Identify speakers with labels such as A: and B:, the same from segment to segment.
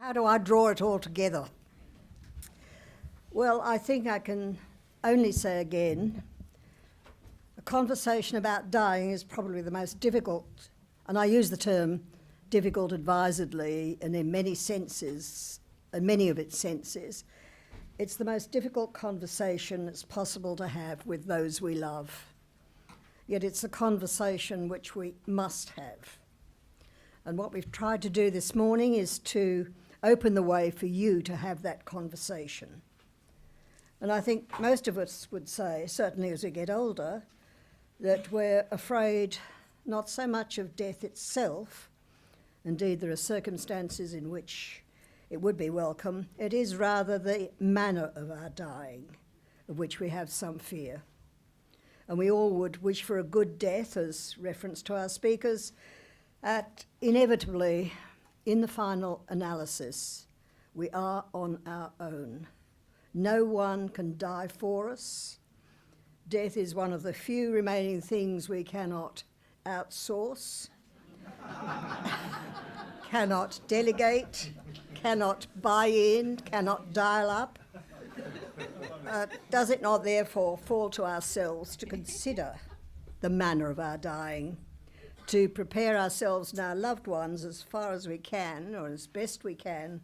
A: How do I draw it all together? Well, I think I can only say again, a conversation about dying is probably the most difficult, and I use the term difficult advisedly and in many senses, in many of its senses. It's the most difficult conversation it's possible to have with those we love. Yet it's a conversation which we must have. And what we've tried to do this morning is to open the way for you to have that conversation. And I think most of us would say, certainly as we get older, that we're afraid not so much of death itself, indeed there are circumstances in which it would be welcome, it is rather the manner of our dying, of which we have some fear. And we all would wish for a good death, as reference to our speakers, inevitably, in the final analysis, we are on our own. No one can die for us. Death is one of the few remaining things we cannot outsource, cannot delegate, cannot buy in, cannot dial up. Does it not therefore fall to ourselves to consider the manner of our dying, to prepare ourselves and our loved ones as far as we can, or as best we can,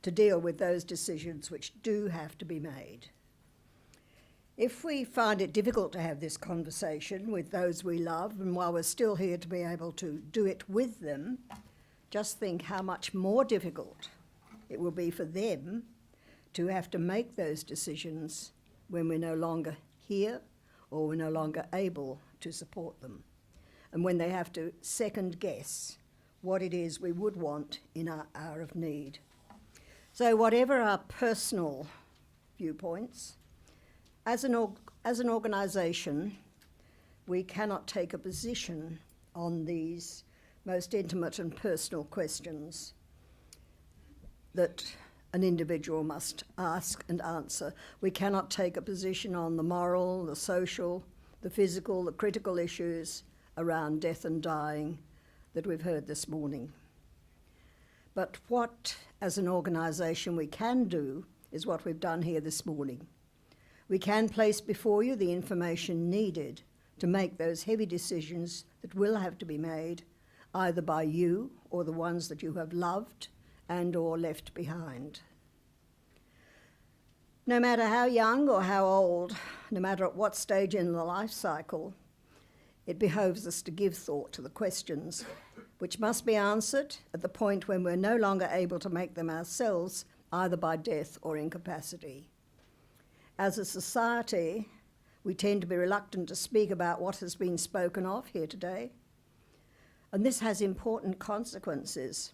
A: to deal with those decisions which do have to be made? If we find it difficult to have this conversation with those we love, and while we're still here to be able to do it with them, just think how much more difficult it will be for them to have to make those decisions when we're no longer here or we're no longer able to support them, and when they have to second guess what it is we would want in our hour of need. So whatever our personal viewpoints, as an organisation, we cannot take a position on these most intimate and personal questions that an individual must ask and answer. We cannot take a position on the moral, the social, the physical, the critical issues around death and dying that we've heard this morning. But what, as an organisation, we can do is what we've done here this morning. We can place before you the information needed to make those heavy decisions that will have to be made, either by you or the ones that you have loved and or left behind. No matter how young or how old, no matter at what stage in the life cycle, it behoves us to give thought to the questions which must be answered at the point when we're no longer able to make them ourselves, either by death or incapacity. As a society, we tend to be reluctant to speak about what has been spoken of here today, and this has important consequences,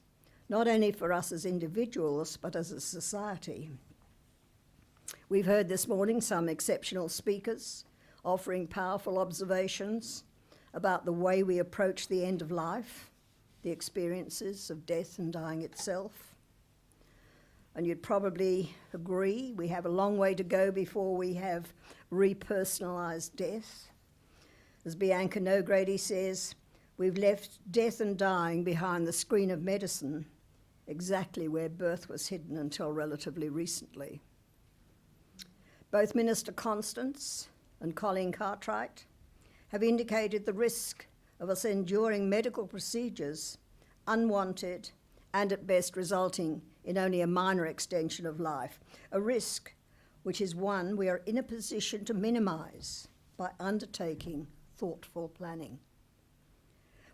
A: not only for us as individuals, but as a society. We've heard this morning some exceptional speakers offering powerful observations about the way we approach the end of life, the experiences of death and dying itself. And you'd probably agree we have a long way to go before we have repersonalised death. As Bianca Nogrady says, we've left death and dying behind the screen of medicine, exactly where birth was hidden until relatively recently. Both Minister Constance and Colleen Cartwright have indicated the risk of us enduring medical procedures, unwanted and at best resulting in only a minor extension of life, a risk which is one we are in a position to minimise by undertaking thoughtful planning.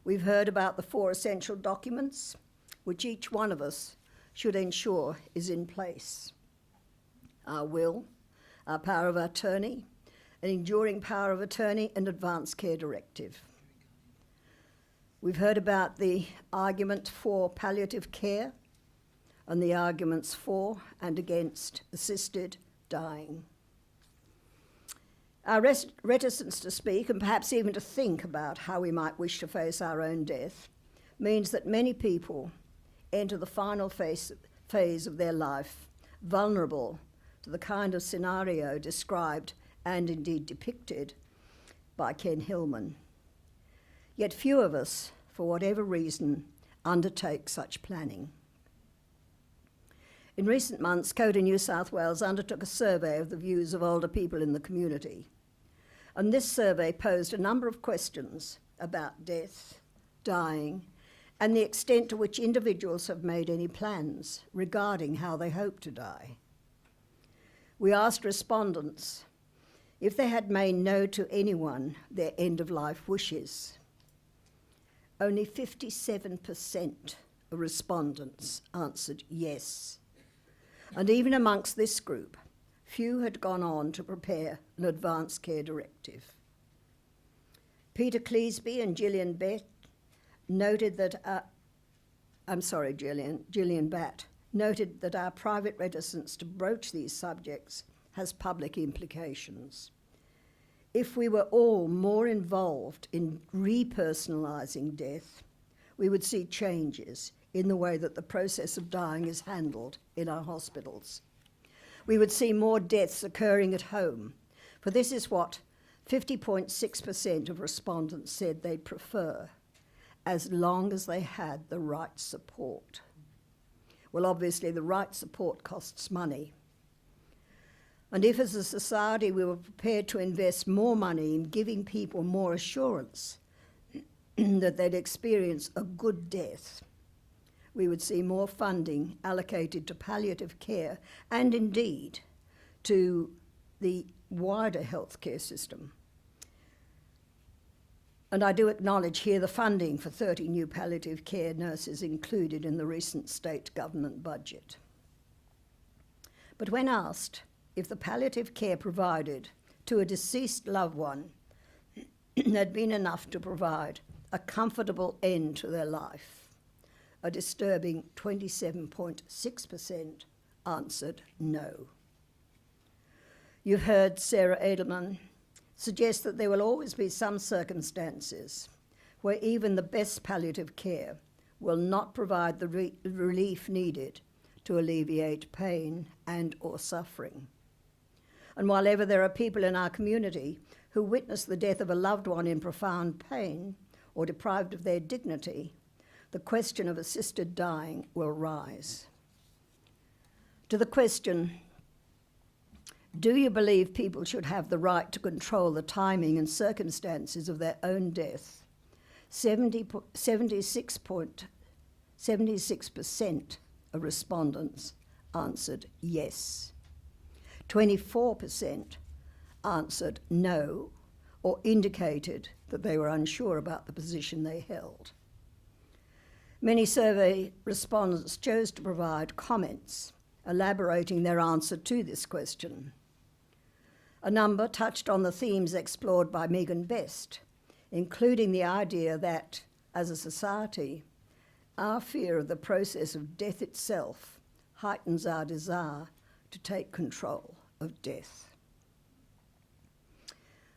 A: We've heard about the 4 essential documents which each one of us should ensure is in place: our will, our power of attorney, an enduring power of attorney and advance care directive. We've heard about the argument for palliative care and the arguments for and against assisted dying. Our reticence to speak and perhaps even to think about how we might wish to face our own death means that many people enter the final phase of their life vulnerable to the kind of scenario described and indeed depicted by Ken Hillman. Yet few of us, for whatever reason, undertake such planning. In recent months, COTA New South Wales undertook a survey of the views of older people in the community. And this survey posed a number of questions about death, dying, and the extent to which individuals have made any plans regarding how they hope to die. We asked respondents if they had made known to anyone their end-of-life wishes. Only 57% of respondents answered yes. And even amongst this group, few had gone on to prepare an advance care directive. Peter Cleesby and Gillian Batt noted that Gillian Batt noted that our private reticence to broach these subjects has public implications. If we were all more involved in repersonalising death, we would see changes in the way that the process of dying is handled in our hospitals. We would see more deaths occurring at home, for this is what 50.6% of respondents said they'd prefer, as long as they had the right support. Well, obviously, the right support costs money. And if as a society we were prepared to invest more money in giving people more assurance that they'd experience a good death, we would see more funding allocated to palliative care and indeed to the wider healthcare system. And I do acknowledge here the funding for 30 new palliative care nurses included in the recent state government budget. But when asked if the palliative care provided to a deceased loved one had been enough to provide a comfortable end to their life, a disturbing 27.6% answered no. You've heard Sarah Edelman suggest that there will always be some circumstances where even the best palliative care will not provide the relief needed to alleviate pain and or suffering. And while ever there are people in our community who witness the death of a loved one in profound pain or deprived of their dignity, the question of assisted dying will rise. To the question, do you believe people should have the right to control the timing and circumstances of their own death? 76% of respondents answered yes. 24% answered no or indicated that they were unsure about the position they held. Many survey respondents chose to provide comments elaborating their answer to this question. A number touched on the themes explored by Megan Best, including the idea that, as a society, our fear of the process of death itself heightens our desire to take control of death.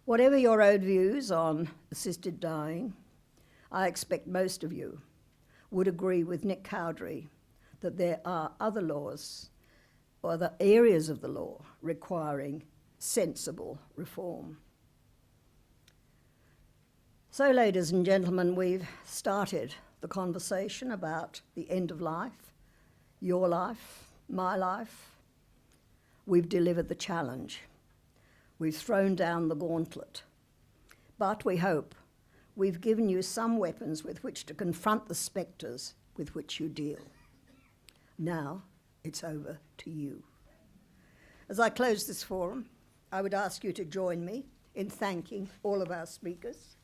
A: Whatever your own views on assisted dying, I expect most of you would agree with Nick Cowdery that there are other laws or other areas of the law requiring sensible reform. So, ladies and gentlemen, we've started the conversation about the end of life, your life, my life. We've delivered the challenge. We've thrown down the gauntlet. But we hope we've given you some weapons with which to confront the spectres with which you deal. Now it's over to you. As I close this forum, I would ask you to join me in thanking all of our speakers.